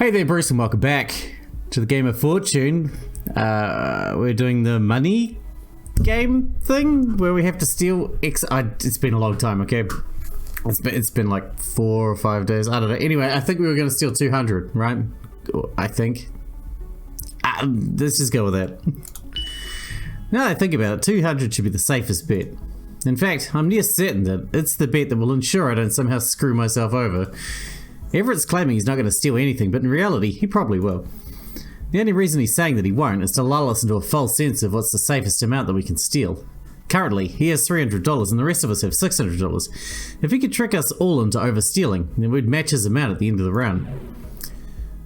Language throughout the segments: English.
Hey there, Bruce, and welcome back to the Game of Fortune. We're doing the money game thing where we have to steal it's been a long time, okay? It's been like 4 or 5 days. I don't know. Anyway, I think we were going to steal 200, right? I think. Let's just go with that. Now that I think about it, 200 should be the safest bet. In fact, I'm near certain that it's the bet that will ensure I don't somehow screw myself over. Everett's claiming he's not going to steal anything, but in reality, he probably will. The only reason he's saying that he won't is to lull us into a false sense of what's the safest amount that we can steal. Currently, he has $300 and the rest of us have $600. If he could trick us all into overstealing, then we'd match his amount at the end of the round.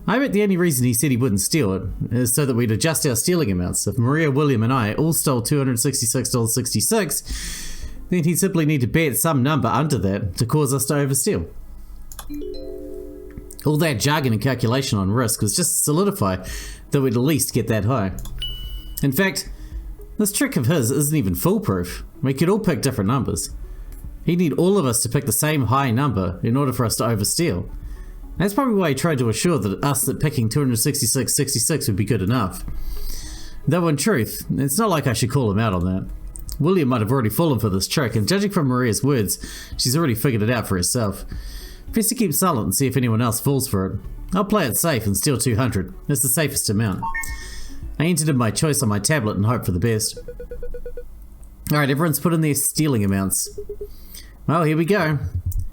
I bet the only reason he said he wouldn't steal it is so that we'd adjust our stealing amounts. If Maria, William and I all stole $266.66, then he'd simply need to bet some number under that to cause us to oversteal. All that jargon and calculation on risk was just to solidify that we'd at least get that high. In fact, this trick of his isn't even foolproof. We could all pick different numbers. He'd need all of us to pick the same high number in order for us to oversteal. That's probably why he tried to assure that picking 266.66 would be good enough. Though in truth, it's not like I should call him out on that. William might have already fallen for this trick, and judging from Maria's words, she's already figured it out for herself. Best to keep silent and see if anyone else falls for it. I'll play it safe and steal 200. It's the safest amount. I entered in my choice on my tablet and hope for the best. Alright, everyone's put in their stealing amounts. Well, here we go.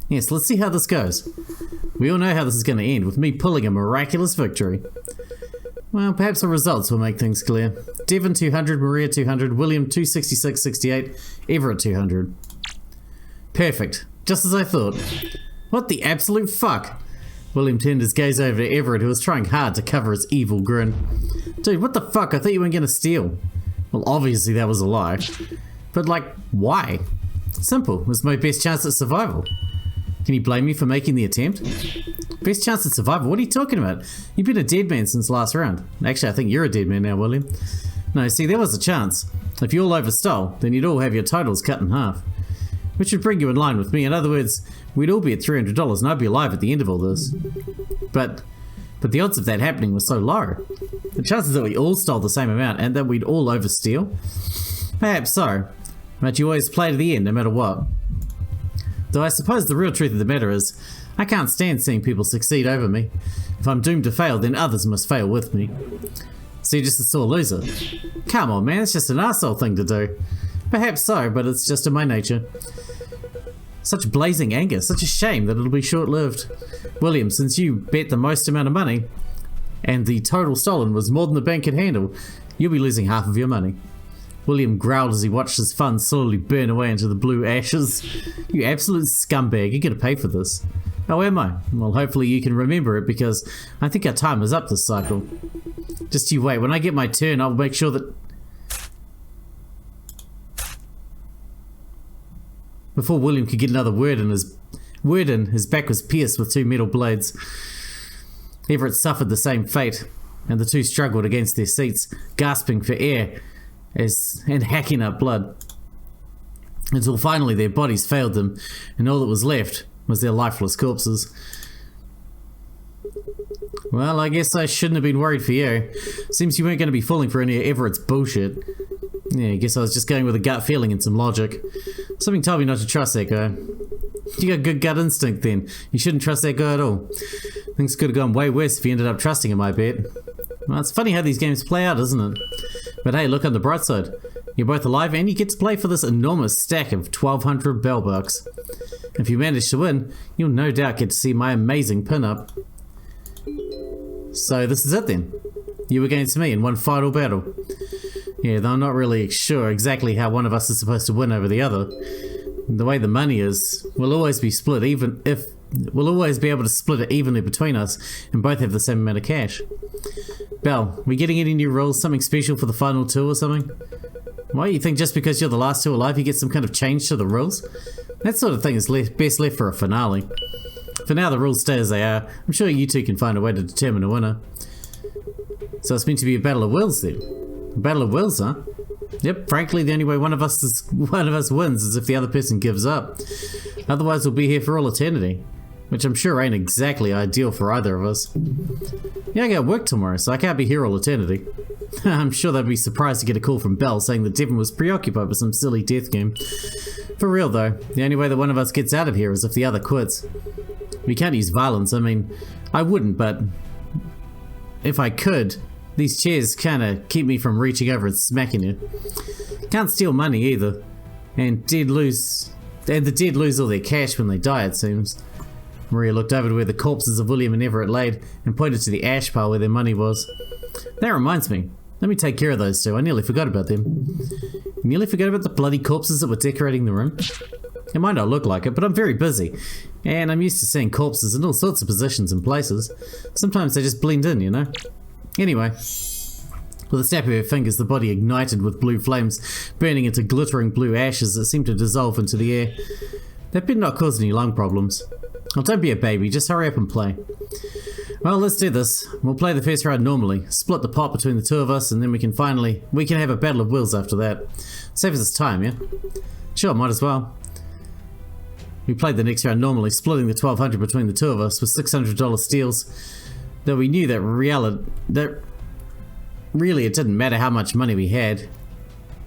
Yes, let's see how this goes. We all know how this is going to end, with me pulling a miraculous victory. Well, perhaps the results will make things clear. Devon 200, Maria 200, William 266.68, Everett 200. Perfect. Just as I thought. What the absolute fuck? William turned his gaze over to Everett, who was trying hard to cover his evil grin. Dude, what the fuck? I thought you weren't going to steal. Well, obviously that was a lie. But like, why? Simple. It was my best chance at survival. Can you blame me for making the attempt? Best chance at survival? What are you talking about? You've been a dead man since last round. Actually, I think you're a dead man now, William. No, see, there was a chance. If you all overstole, then you'd all have your totals cut in half. Which would bring you in line with me. In other words, we'd all be at $300 and I'd be alive at the end of all this. But the odds of that happening were so low. The chances that we all stole the same amount and that we'd all oversteal? Perhaps so. But you always play to the end no matter what. Though I suppose the real truth of the matter is, I can't stand seeing people succeed over me. If I'm doomed to fail, then others must fail with me. So you're just a sore loser. Come on, man, it's just an arsehole thing to do. Perhaps so, but it's just in my nature. Such blazing anger, such a shame that it'll be short-lived. William, since you bet the most amount of money, and the total stolen was more than the bank could handle, you'll be losing half of your money. William growled as he watched his funds slowly burn away into the blue ashes. You absolute scumbag, you're gonna pay for this. Oh, am I? Well, hopefully you can remember it, because I think our time is up this cycle. Just you wait, when I get my turn, I'll make sure that... Before William could get another word in, his back was pierced with 2 metal blades. Everett suffered the same fate, and the two struggled against their seats, gasping for air and hacking up blood, until finally their bodies failed them, and all that was left was their lifeless corpses. Well, I guess I shouldn't have been worried for you. Seems you weren't going to be falling for any of Everett's bullshit. Yeah, I guess I was just going with a gut feeling and some logic. Something told me not to trust that guy. You got good gut instinct then. You shouldn't trust that guy at all. Things could have gone way worse if you ended up trusting him, I bet. Well, it's funny how these games play out, isn't it? But hey, look on the bright side. You're both alive and you get to play for this enormous stack of 1,200 bell bucks. If you manage to win, you'll no doubt get to see my amazing pin-up. So this is it then. You against me in one final battle. Yeah, though I'm not really sure exactly how one of us is supposed to win over the other. The way the money is, we'll always be split we'll always be able to split it evenly between us and both have the same amount of cash. Belle, we getting any new rules? Something special for the final two or something? Why, you think just because you're the last two alive you get some kind of change to the rules? That sort of thing is best left for a finale. For now the rules stay as they are. I'm sure you two can find a way to determine a winner. So it's meant to be a battle of wills then? A battle of wills, huh? Yep, frankly the only way one of us wins is if the other person gives up. Otherwise we'll be here for all eternity. which I'm sure ain't exactly ideal for either of us. Yeah, I got work tomorrow, so I can't be here all eternity. I'm sure they'd be surprised to get a call from Belle saying that Devon was preoccupied with some silly death game. For real though, the only way that one of us gets out of here is if the other quits. We can't use violence. I mean, I wouldn't, but if I could, these chairs kinda keep me from reaching over and smacking you. Can't steal money either, and the dead lose all their cash when they die, it seems. Maria looked over to where the corpses of William and Everett laid and pointed to the ash pile where their money was. That reminds me, let me take care of those two. I nearly forgot about them. Nearly forgot about the bloody corpses that were decorating the room. It might not look like it, but I'm very busy, and I'm used to seeing corpses in all sorts of positions and places. Sometimes they just blend in, you know? Anyway, with a snap of her fingers, the body ignited with blue flames, burning into glittering blue ashes that seemed to dissolve into the air. That better not cause any lung problems. Oh, don't be a baby, just hurry up and play. Well, let's do this. We'll play the first round normally, split the pot between the two of us, and then we can have a battle of wills after that. Saves us time, yeah? Sure, might as well. We played the next round normally, splitting the $1,200 between the two of us with $600 steals, though we knew that really it didn't matter how much money we had.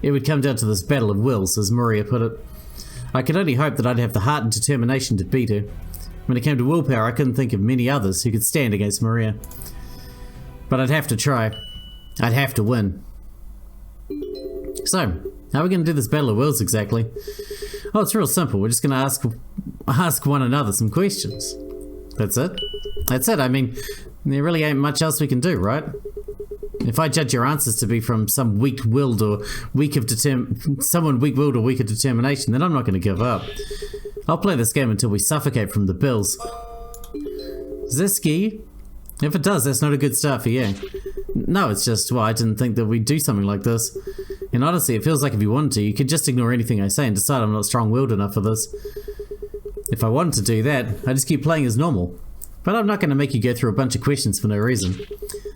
It would come down to this battle of wills, as Maria put it. I could only hope that I'd have the heart and determination to beat her. When it came to willpower, I couldn't think of many others who could stand against Maria. But I'd have to try. I'd have to win. So, how are we going to do this battle of wills exactly? Oh, it's real simple. We're just going to ask one another some questions. That's it. That's it. I mean, there really ain't much else we can do, right? If I judge your answers to be from some weak-willed or someone weak-willed or weaker determination, then I'm not going to give up. I'll play this game until we suffocate from the bills. Does that scare you? If it does, that's not a good start for you. No, it's just, well, I didn't think that we'd do something like this. And honestly, it feels like if you wanted to, you could just ignore anything I say and decide I'm not strong-willed enough for this. If I wanted to do that, I'd just keep playing as normal. But I'm not going to make you go through a bunch of questions for no reason.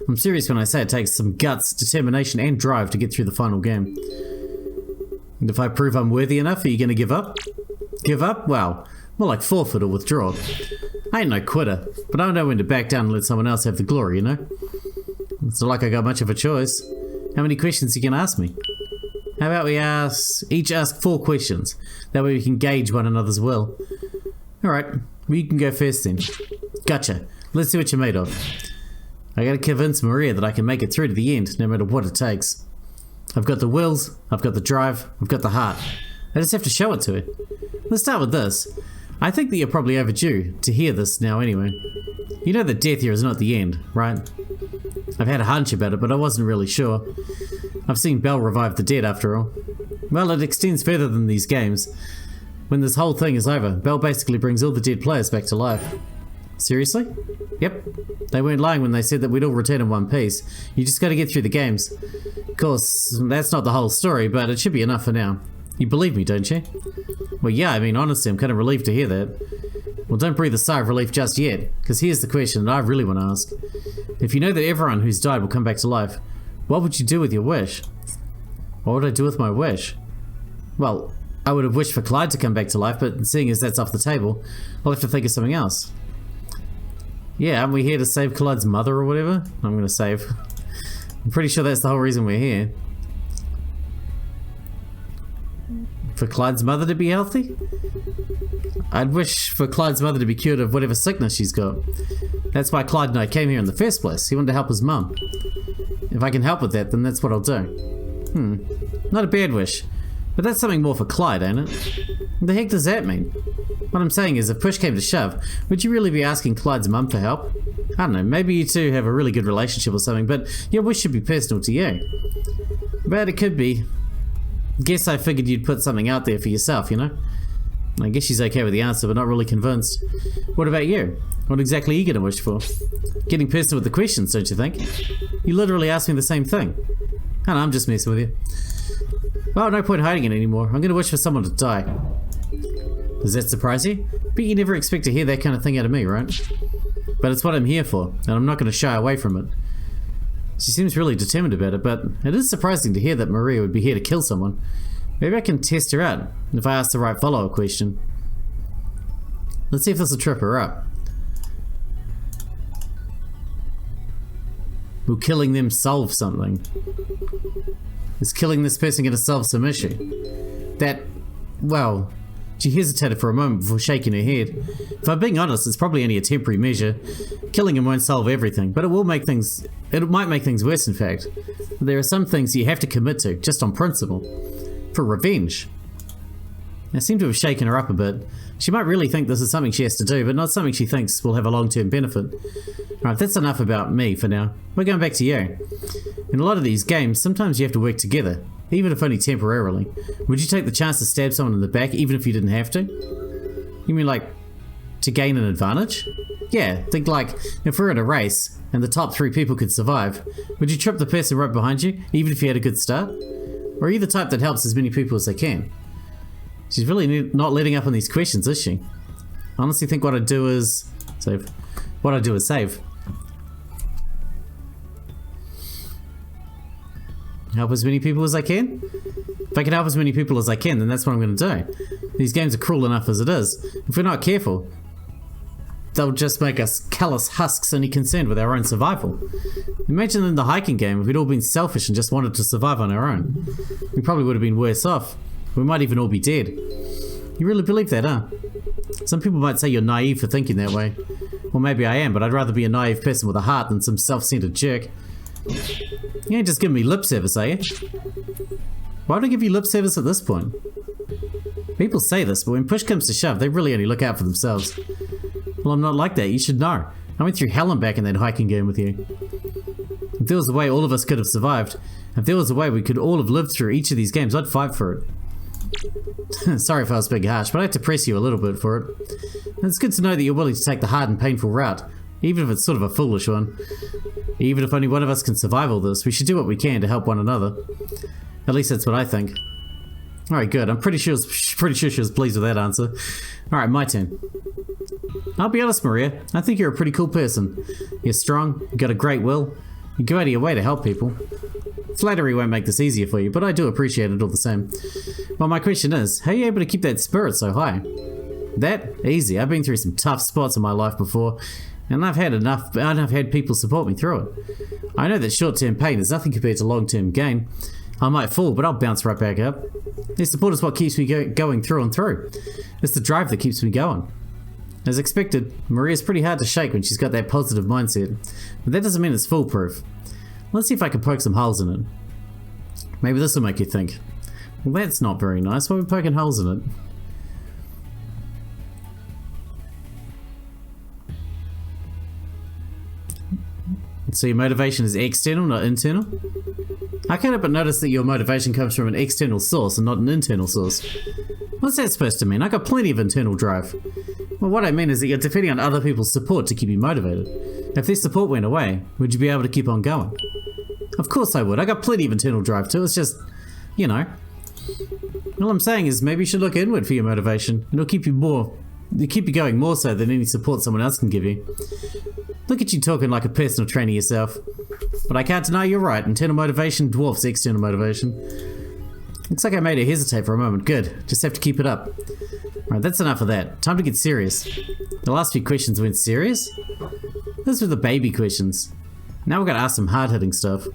I'm serious when I say it takes some guts, determination, and drive to get through the final game. And if I prove I'm worthy enough, are you going to give up? Give up? Well, more like forfeit or withdraw. I ain't no quitter, but I know when to back down and let someone else have the glory, you know? It's not like I got much of a choice. How many questions are you going to ask me? How about we each ask 4 questions? That way we can gauge one another's will. Alright, well, you can go first then. Gotcha. Let's see what you're made of. I gotta convince Maria that I can make it through to the end, no matter what it takes. I've got the wills, I've got the drive, I've got the heart. I just have to show it to her. Let's start with this. I think that you're probably overdue to hear this now anyway. You know that death here is not the end, right? I've had a hunch about it, but I wasn't really sure. I've seen Belle revive the dead after all. Well, it extends further than these games. When this whole thing is over, Belle basically brings all the dead players back to life. Seriously? Yep. They weren't lying when they said that we'd all return in one piece. You just gotta get through the games. Of course, that's not the whole story, but it should be enough for now. You believe me, don't you? Well, yeah, I mean, honestly, I'm kind of relieved to hear that. Well, don't breathe a sigh of relief just yet, because here's the question that I really want to ask. If you know that everyone who's died will come back to life, what would you do with your wish? What would I do with my wish? Well, I would have wished for Clyde to come back to life, but seeing as that's off the table, I'll have to think of something else. Yeah, aren't we here to save Clyde's mother or whatever? I'm gonna save. I'm pretty sure that's the whole reason we're here. For Clyde's mother to be healthy? I'd wish for Clyde's mother to be cured of whatever sickness she's got. That's why Clyde and I came here in the first place. He wanted to help his mum. If I can help with that, then that's what I'll do. Not a bad wish. But that's something more for Clyde, ain't it? What the heck does that mean? What I'm saying is, if push came to shove, would you really be asking Clyde's mum for help? I don't know, maybe you two have a really good relationship or something, but your wish should be personal to you. But it could be. Guess I figured you'd put something out there for yourself, you know? I guess she's okay with the answer, but not really convinced. What about you? What exactly are you gonna wish for? Getting personal with the questions, don't you think? You literally asked me the same thing. I know, I'm just messing with you. Well, no point hiding it anymore. I'm gonna wish for someone to die. Does that surprise you? But you never expect to hear that kind of thing out of me, right? But it's what I'm here for, and I'm not gonna shy away from it. She seems really determined about it, but it is surprising to hear that Maria would be here to kill someone. Maybe I can test her out if I ask the right follow-up question. Let's see if this will trip her up. Will killing them solve something? Is killing this person going to solve some issue? That, well, she hesitated for a moment before shaking her head. If I'm being honest, it's probably only a temporary measure. Killing him won't solve everything, but it might make things worse, in fact. There are some things you have to commit to, just on principle. For revenge. I seem to have shaken her up a bit. She might really think this is something she has to do, but not something she thinks will have a long-term benefit. Alright, that's enough about me for now. We're going back to you. In a lot of these games, sometimes you have to work together, even if only temporarily. Would you take the chance to stab someone in the back even if you didn't have to? You mean like, to gain an advantage? Yeah, think like, if we're in a race, and the top 3 people could survive, would you trip the person right behind you, even if you had a good start? Or are you the type that helps as many people as they can? She's really not letting up on these questions, is she? I honestly think what I do is save. What I do is save. Help as many people as I can? If I can help as many people as I can, then that's what I'm going to do. These games are cruel enough as it is. If we're not careful, they'll just make us callous husks only concerned with our own survival. Imagine in the hiking game if we'd all been selfish and just wanted to survive on our own. We probably would have been worse off. We might even all be dead. You really believe that, huh? Some people might say you're naive for thinking that way. Well, maybe I am, but I'd rather be a naive person with a heart than some self-centered jerk. You ain't just giving me lip service, are you? Why would I give you lip service at this point? People say this, but when push comes to shove, they really only look out for themselves. Well, I'm not like that, you should know. I went through hell and back in that hiking game with you. If there was a way all of us could have survived, if there was a way we could all have lived through each of these games, I'd fight for it. Sorry if I was being harsh, but I had to press you a little bit for it. And it's good to know that you're willing to take the hard and painful route, even if it's sort of a foolish one. Even if only one of us can survive all this, we should do what we can to help one another. At least that's what I think. Alright, good. I'm pretty sure she was pleased with that answer. Alright, my turn. I'll be honest, Maria. I think you're a pretty cool person. You're strong, you got a great will, you go out of your way to help people. Flattery won't make this easier for you, but I do appreciate it all the same. Well, my question is, how are you able to keep that spirit so high? That? Easy. I've been through some tough spots in my life before, and I've had people support me through it. I know that short-term pain is nothing compared to long-term gain. I might fall, but I'll bounce right back up. Their support is what keeps me going through and through. It's the drive that keeps me going. As expected, Maria's pretty hard to shake when she's got that positive mindset, but that doesn't mean it's foolproof. Let's see if I can poke some holes in it. Maybe this will make you think, well, that's not very nice. Why are we poking holes in it? So your motivation is external, not internal? I can't help but notice that your motivation comes from an external source and not an internal source. What's that supposed to mean? I got plenty of internal drive. Well, what I mean is that you're depending on other people's support to keep you motivated. If their support went away, would you be able to keep on going? Of course I would. I got plenty of internal drive too. It's just, you know. All I'm saying is maybe you should look inward for your motivation. It'll keep you going more so than any support someone else can give you. Look at you talking like a personal trainer yourself. But I can't deny you're right. Internal motivation dwarfs external motivation. Looks like I made her hesitate for a moment. Good. Just have to keep it up. Alright, that's enough of that. Time to get serious. The last few questions went serious? Those were the baby questions. Now we're going to ask some hard-hitting stuff.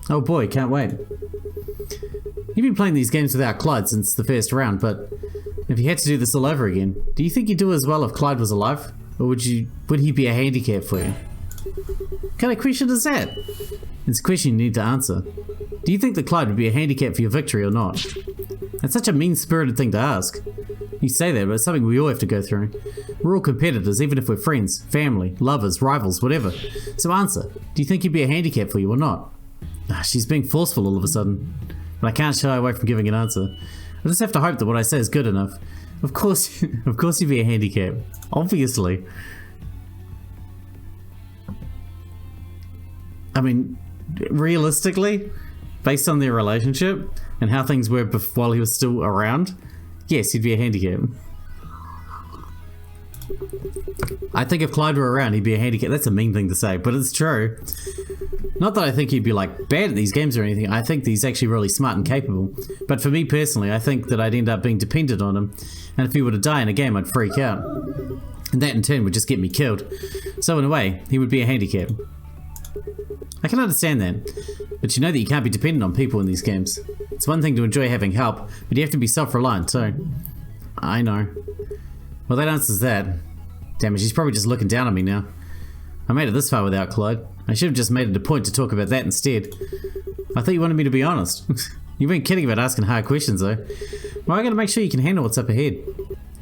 Oh boy, can't wait. You've been playing these games without Clyde since the first round, but if you had to do this all over again, do you think you'd do as well if Clyde was alive? Or would he be a handicap for you? What kind of question is that? It's a question you need to answer. Do you think that Clyde would be a handicap for your victory or not? That's such a mean-spirited thing to ask. You say that, but it's something we all have to go through. We're all competitors, even if we're friends, family, lovers, rivals, whatever. So answer, do you think he'd be a handicap for you or not? She's being forceful all of a sudden. But I can't shy away from giving an answer. I just have to hope that what I say is good enough. Of course he'd be a handicap. Obviously. I mean, realistically, based on their relationship and how things were while he was still around, yes, he'd be a handicap. I think if Clyde were around, he'd be a handicap. That's a mean thing to say, but it's true. Not that I think he'd be like bad at these games or anything. I think he's actually really smart and capable. But for me personally, I think that I'd end up being dependent on him. And if he were to die in a game, I'd freak out. And that in turn would just get me killed. So in a way, he would be a handicap. I can understand that, but you know that you can't be dependent on people in these games. It's one thing to enjoy having help, but you have to be self-reliant too. I know. Well, that answers that. Damn it, she's probably just looking down on me now. I made it this far without Clyde. I should have just made it a point to talk about that instead. I thought you wanted me to be honest. You've been kidding about asking hard questions though. Well, I gotta make sure you can handle what's up ahead.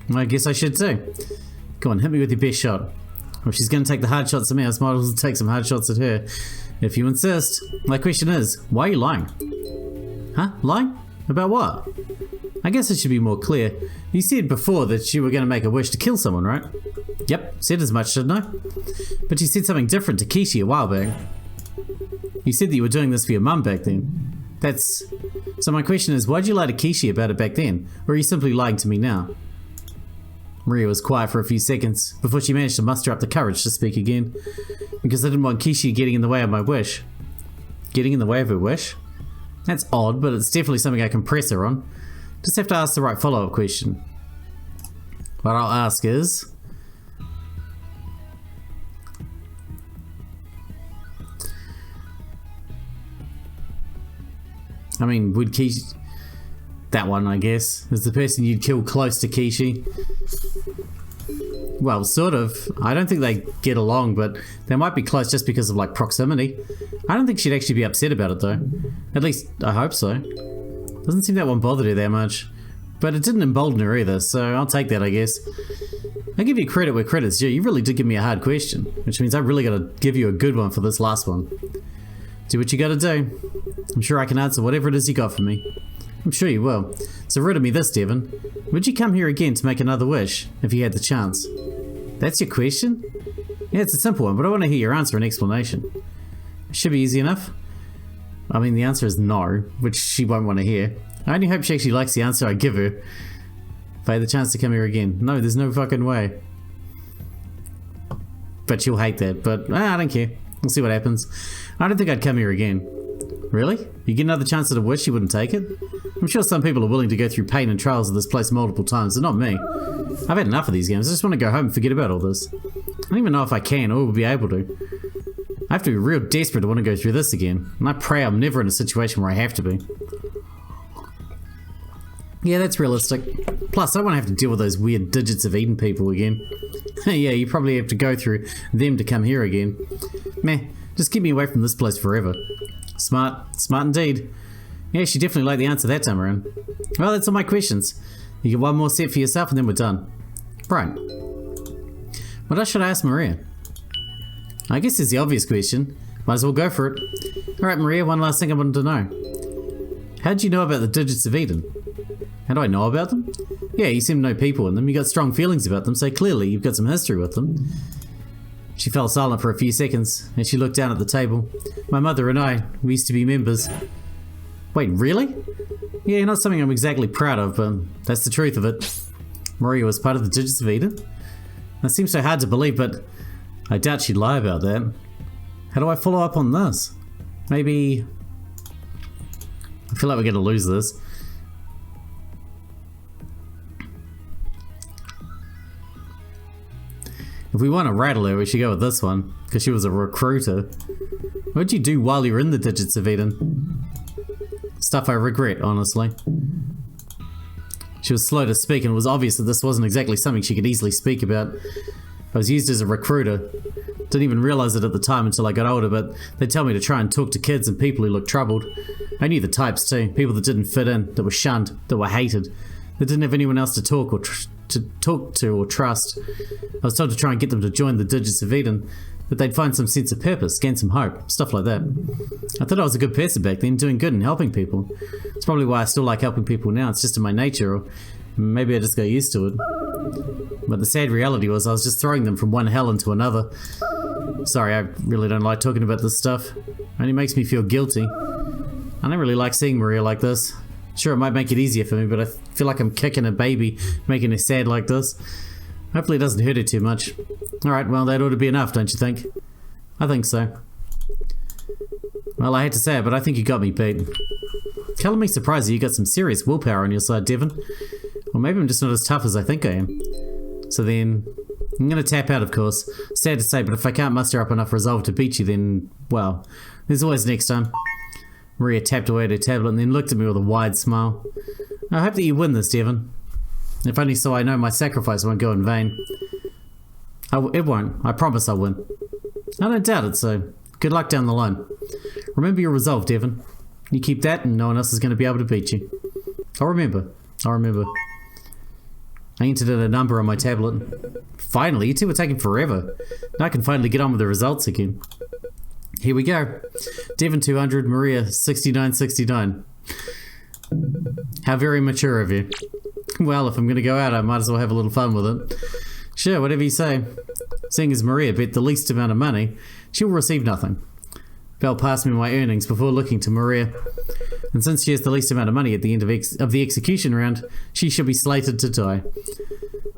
Well, I guess I should too. Go on, hit me with your best shot. Well, if she's gonna take the hard shots at me, I might as well take some hard shots at her. If you insist. My question is, why are you lying? Huh? Lying? About what? I guess it should be more clear. You said before that you were going to make a wish to kill someone, right? Yep, said as much, didn't I? But you said something different to Kishi a while back. You said that you were doing this for your mum back then. So my question is, why'd you lie to Kishi about it back then? Or are you simply lying to me now? Maria was quiet for a few seconds before she managed to muster up the courage to speak again. Because I didn't want Kishi getting in the way of my wish. Getting in the way of her wish? That's odd, but it's definitely something I can press her on. Just have to ask the right follow-up question. What I'll ask is... I mean, would Kishi... That one, I guess, is the person you'd kill close to Kishi. Well, sort of. I don't think they get along, but they might be close just because of, like, proximity. I don't think she'd actually be upset about it, though. At least, I hope so. Doesn't seem that one bothered her that much. But it didn't embolden her either, so I'll take that, I guess. I give you credit where credit's due. You really did give me a hard question, which means I really gotta give you a good one for this last one. Do what you gotta do. I'm sure I can answer whatever it is you got for me. I'm sure you will. So riddle me this, Devon. Would you come here again to make another wish, if you had the chance? That's your question? Yeah, it's a simple one, but I want to hear your answer and explanation. Should be easy enough. I mean, the answer is no, which she won't want to hear. I only hope she actually likes the answer I give her. If I had the chance to come here again. No, there's no fucking way. But she'll hate that, but I don't care. We'll see what happens. I don't think I'd come here again. Really? You get another chance at a wish, you wouldn't take it? I'm sure some people are willing to go through pain and trials of this place multiple times, but not me. I've had enough of these games. I just want to go home and forget about all this. I don't even know if I can or will be able to. I have to be real desperate to want to go through this again, and I pray I'm never in a situation where I have to be. Yeah, that's realistic. Plus, I don't want to have to deal with those weird Digits of Eden people again. Yeah, you probably have to go through them to come here again. Meh, just keep me away from this place forever. Smart. Smart indeed. Yeah, she definitely liked the answer that time around. Well, that's all my questions. You get one more set for yourself and then we're done. Right. What else should I ask Maria? I guess it's the obvious question. Might as well go for it. Alright, Maria, one last thing I wanted to know. How do you know about the Digits of Eden? How do I know about them? Yeah, you seem to know people in them. You got strong feelings about them, so clearly you've got some history with them. She fell silent for a few seconds, and she looked down at the table. My mother and I, we used to be members. Wait, really? Yeah, not something I'm exactly proud of, but that's the truth of it. Maria was part of the Digits of Eden? That seems so hard to believe, but I doubt she'd lie about that. How do I follow up on this? Maybe... I feel like we're going to lose this. If we want to rattle her, we should go with this one, because she was a recruiter. What did you do while you were in the Digits of Eden? Stuff I regret, honestly. She was slow to speak, and it was obvious that this wasn't exactly something she could easily speak about. I was used as a recruiter. Didn't even realize it at the time until I got older, but they'd tell me to try and talk to kids and people who looked troubled. I knew the types too, people that didn't fit in, that were shunned, that were hated, that didn't have anyone else to talk to or trust. I was told to try and get them to join the Digits of Eden, that they'd find some sense of purpose, gain some hope, stuff like that. I thought I was a good person back then, doing good and helping people. It's probably why I still like helping people now. It's just in my nature, or maybe I just got used to it. But the sad reality was I was just throwing them from one hell into another. Sorry, I really don't like talking about this stuff. It only makes me feel guilty. I don't really like seeing Maria like this. Sure, it might make it easier for me, but I feel like I'm kicking a baby, making her sad like this. Hopefully it doesn't hurt her too much. Alright, well, that ought to be enough, don't you think? I think so. Well, I hate to say it, but I think you got me beat. Color me surprised that you got some serious willpower on your side, Devon. Or maybe I'm just not as tough as I think I am. So then, I'm going to tap out, of course. Sad to say, but if I can't muster up enough resolve to beat you, then, well, there's always next time. Maria tapped away at her tablet and then looked at me with a wide smile. I hope that you win this, Devon. If only so I know my sacrifice won't go in vain. It won't. I promise I'll win. I don't doubt it, so good luck down the line. Remember your resolve, Devon. You keep that and no one else is going to be able to beat you. I'll remember. I'll remember. I entered in a number on my tablet. Finally, you two were taking forever. Now I can finally get on with the results again. Here we go. Devon 200, Maria 6969. How very mature of you. Well, if I'm going to go out, I might as well have a little fun with it. Sure, whatever you say. Seeing as Maria bet the least amount of money, she will receive nothing. Belle passed me my earnings before looking to Maria. And since she has the least amount of money at the end of the execution round, she should be slated to die.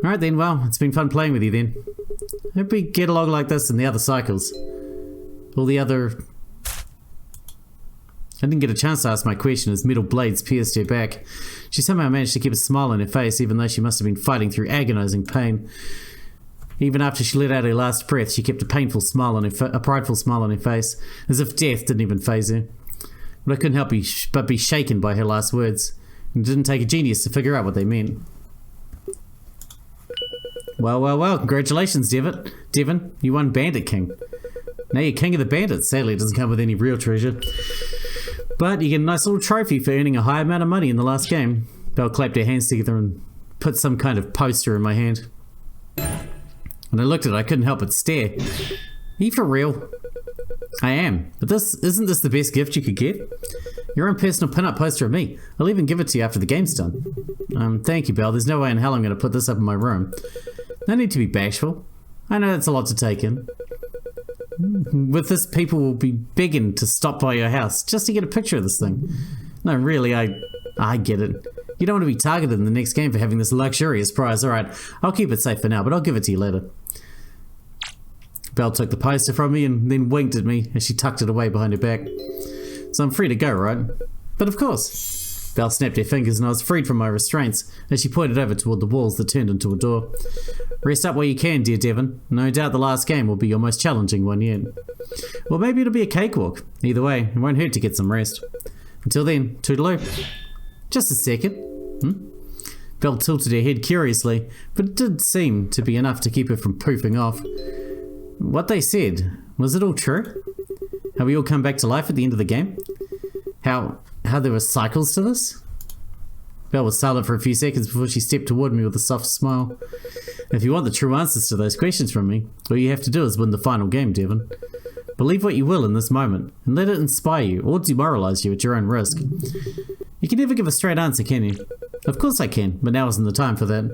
Alright then, well, it's been fun playing with you then. Hope we get along like this in the other cycles. All the other... I didn't get a chance to ask my question as metal blades pierced her back. She somehow managed to keep a smile on her face even though she must have been fighting through agonizing pain. Even after she let out her last breath, she kept a prideful smile on her face, as if death didn't even faze her. But I couldn't help but be shaken by her last words, and it didn't take a genius to figure out what they meant. Well, well, well, congratulations, Devon. You won Bandit King. Now you're king of the bandits. Sadly, it doesn't come with any real treasure. But you get a nice little trophy for earning a high amount of money in the last game. Belle clapped her hands together and put some kind of poster in my hand. When I looked at it, I couldn't help but stare. Are you for real? I am. But isn't this the best gift you could get? Your own personal pin-up poster of me. I'll even give it to you after the game's done. Thank you, Belle. There's no way in hell I'm going to put this up in my room. No need to be bashful. I know that's a lot to take in. With this, people will be begging to stop by your house just to get a picture of this thing. No, really, I get it. You don't want to be targeted in the next game for having this luxurious prize. Alright, I'll keep it safe for now, but I'll give it to you later. Belle took the poster from me and then winked at me as she tucked it away behind her back. So I'm free to go, right? But of course. Belle snapped her fingers and I was freed from my restraints as she pointed over toward the walls that turned into a door. Rest up while you can, dear Devon. No doubt the last game will be your most challenging one yet. Or maybe it'll be a cakewalk. Either way, it won't hurt to get some rest. Until then, toodaloo. Just a second. Belle tilted her head curiously, but it did seem to be enough to keep her from poofing off. What they said, was it all true? How we all come back to life at the end of the game? How there were cycles to this? Belle was silent for a few seconds before she stepped toward me with a soft smile. If you want the true answers to those questions from me, all you have to do is win the final game, Devon. Believe what you will in this moment, and let it inspire you or demoralize you at your own risk. You can never give a straight answer, can you? Of course I can, but now isn't the time for that.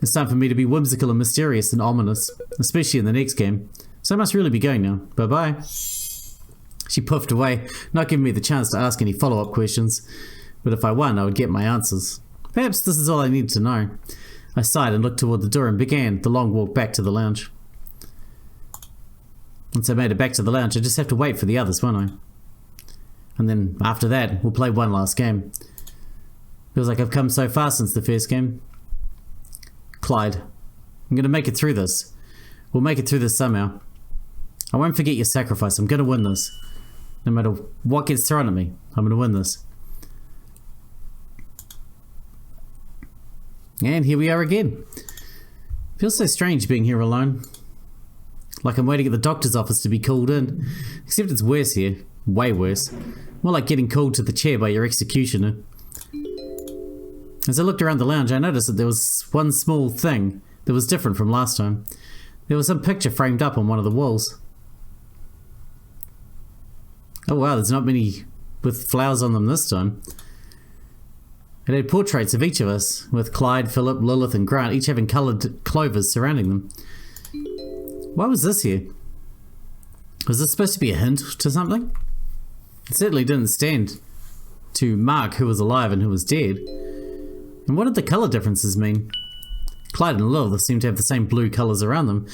It's time for me to be whimsical and mysterious and ominous, especially in the next game. So I must really be going now. Bye-bye. She puffed away, not giving me the chance to ask any follow-up questions. But if I won, I would get my answers. Perhaps this is all I needed to know. I sighed and looked toward the door and began the long walk back to the lounge. Once I made it back to the lounge, I just have to wait for the others, won't I? And then after that, we'll play one last game. Feels like I've come so far since the first game. Clyde, I'm going to make it through this. We'll make it through this somehow. I won't forget your sacrifice. I'm going to win this. No matter what gets thrown at me, I'm going to win this. And here we are again. Feels so strange being here alone. Like I'm waiting at the doctor's office to be called in. Except it's worse here. Way worse. More like getting called to the chair by your executioner. As I looked around the lounge, I noticed that there was one small thing that was different from last time. There was some picture framed up on one of the walls. Oh wow, there's not many with flowers on them this time. It had portraits of each of us, with Clyde, Philip, Lilith and Grant each having coloured clovers surrounding them. Why was this here? Was this supposed to be a hint to something? It certainly didn't stand to mark who was alive and who was dead. And what did the colour differences mean? Clyde and Lilith seemed to have the same blue colours around them,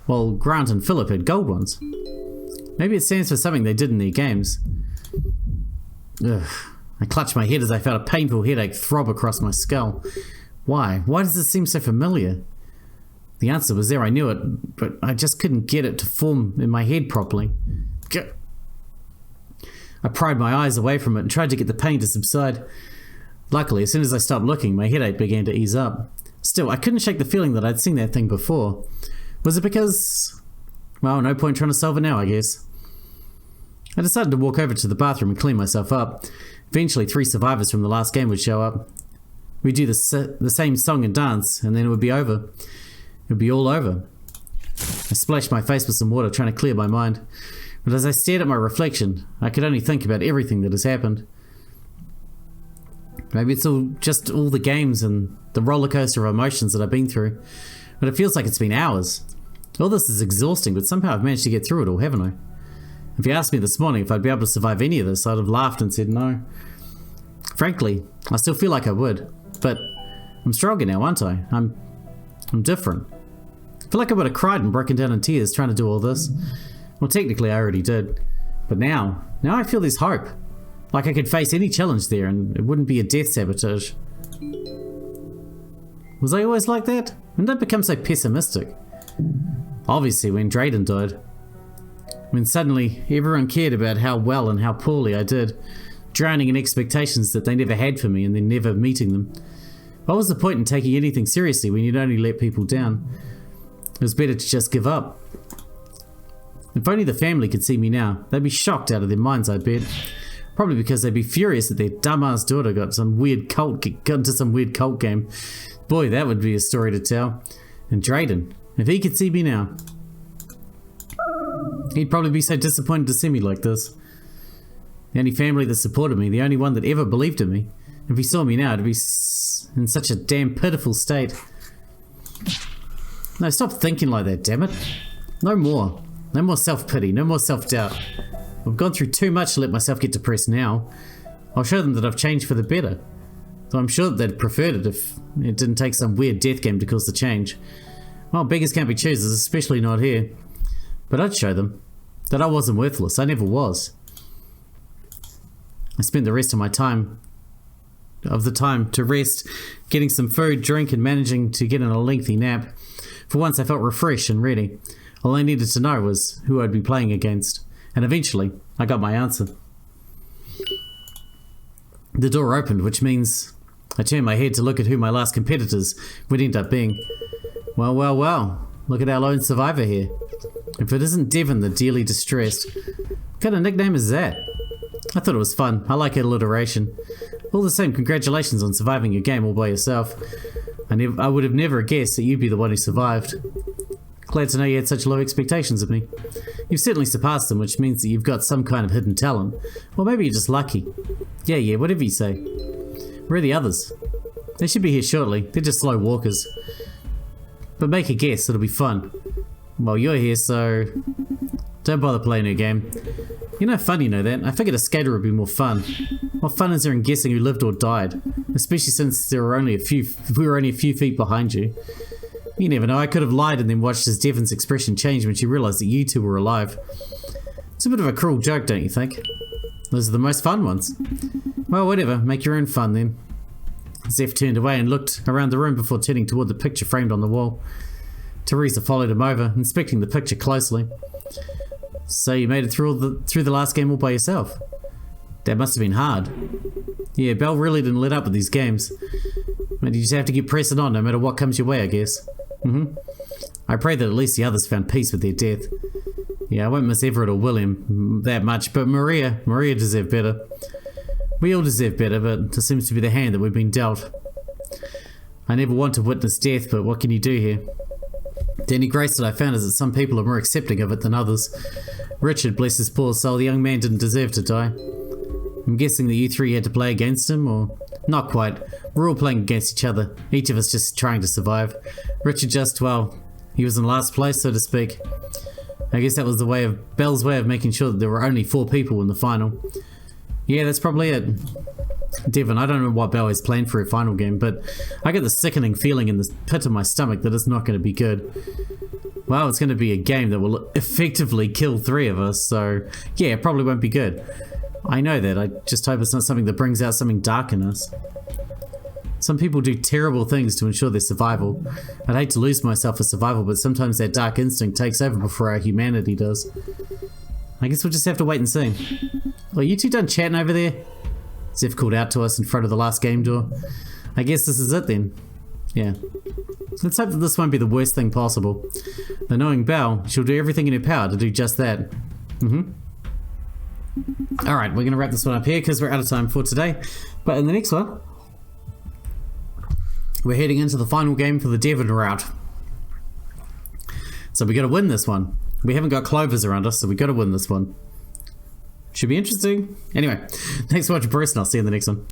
while Grant and Philip had gold ones. Maybe it stands for something they did in their games. Ugh. I clutched my head as I felt a painful headache throb across my skull. Why? Why does this seem so familiar? The answer was there, I knew it, but I just couldn't get it to form in my head properly. I pried my eyes away from it and tried to get the pain to subside. Luckily, as soon as I stopped looking, my headache began to ease up. Still, I couldn't shake the feeling that I'd seen that thing before. Was it because... well, no point trying to solve it now, I guess. I decided to walk over to the bathroom and clean myself up. Eventually, 3 survivors from the last game would show up. We'd do the same song and dance, and then it would be over. It would be all over. I splashed my face with some water, trying to clear my mind. But as I stared at my reflection, I could only think about everything that has happened. Maybe it's just all the games and the roller coaster of emotions that I've been through. But it feels like it's been hours. All this is exhausting, but somehow I've managed to get through it all, haven't I? If you asked me this morning if I'd be able to survive any of this, I'd have laughed and said no. Frankly, I still feel like I would. But I'm stronger now, aren't I? I'm different. I feel like I would have cried and broken down in tears trying to do all this. Well, technically I already did. But now I feel there's hope. Like I could face any challenge there and it wouldn't be a death sabotage. Was I always like that? When did I become so pessimistic? Obviously when Drayden died. When suddenly everyone cared about how well and how poorly I did, drowning in expectations that they never had for me and then never meeting them. What was the point in taking anything seriously when you'd only let people down? It was better to just give up. If only the family could see me now, they'd be shocked out of their minds, I bet. Probably because they'd be furious that their dumbass daughter got into some weird cult game. Boy, that would be a story to tell. And Drayden, if he could see me now, he'd probably be so disappointed to see me like this. The only family that supported me, the only one that ever believed in me. If he saw me now, it'd be in such a damn pitiful state. No, stop thinking like that, damn it. No more. No more self-pity, no more self-doubt. I've gone through too much to let myself get depressed now. I'll show them that I've changed for the better. Though I'm sure that they'd preferred it if it didn't take some weird death game to cause the change. Well, beggars can't be choosers, especially not here. But I'd show them that I wasn't worthless. I never was. I spent the rest of my time to rest, getting some food, drink, and managing to get in a lengthy nap. For once I felt refreshed and ready. All I needed to know was who I'd be playing against. And eventually, I got my answer. The door opened, which means I turned my head to look at who my last competitors would end up being. Well, well, well. Look at our lone survivor here. If it isn't Devon the dearly distressed. What kind of nickname is that? I thought it was fun. I like alliteration. All the same, congratulations on surviving your game all by yourself. I would have never guessed that you'd be the one who survived. Glad to know you had such low expectations of me. You've certainly surpassed them, which means that you've got some kind of hidden talent. Or maybe you're just lucky. Yeah, whatever you say. Where are the others? They should be here shortly. They're just slow walkers. But make a guess, it'll be fun. Well, you're here, so don't bother playing your game. You're no fun, you know that. I figured a skater would be more fun. What fun is there in guessing who lived or died? Especially since we were only a few feet behind you. You never know, I could have lied and then watched as Devon's expression change when she realised that you two were alive. It's a bit of a cruel joke, don't you think? Those are the most fun ones. Well, whatever, make your own fun then. Zeph turned away and looked around the room before turning toward the picture framed on the wall. Teresa followed him over, inspecting the picture closely. So you made it through the last game all by yourself? That must have been hard. Yeah, Belle really didn't let up with these games. But you just have to keep pressing on no matter what comes your way, I guess. I pray that at least the others found peace with their death. Yeah, I won't miss Everett or William that much, but Maria deserved better. We all deserve better, but this seems to be the hand that we've been dealt. I never want to witness death, but what can you do here? The only grace that I found is that some people are more accepting of it than others. Richard, bless his poor soul, the young man didn't deserve to die. I'm guessing that you three had to play against him, or... Not quite. We're all playing against each other, each of us just trying to survive. Richard just, well, he was in last place, so to speak. I guess that was Belle's way of making sure that there were only 4 people in the final. Yeah, that's probably it. Devon, I don't know what Belle has planned for her final game, but I get the sickening feeling in the pit of my stomach that it's not going to be good. Well, it's going to be a game that will effectively kill 3 of us, so yeah, it probably won't be good. I know that, I just hope it's not something that brings out something dark in us. Some people do terrible things to ensure their survival. I'd hate to lose myself for survival, but sometimes that dark instinct takes over before our humanity does. I guess we'll just have to wait and see. Are you two done chatting over there? Zeph called out to us in front of the last game door. I guess this is it then. Yeah. Let's hope that this won't be the worst thing possible. The knowing Belle, she'll do everything in her power to do just that. Alright, we're going to wrap this one up here because we're out of time for today. But in the next one, we're heading into the final game for the Devon route. So we got to win this one. We haven't got clovers around us, so we got to win this one. Should be interesting. Anyway, thanks for watching, Bruce, and I'll see you in the next one.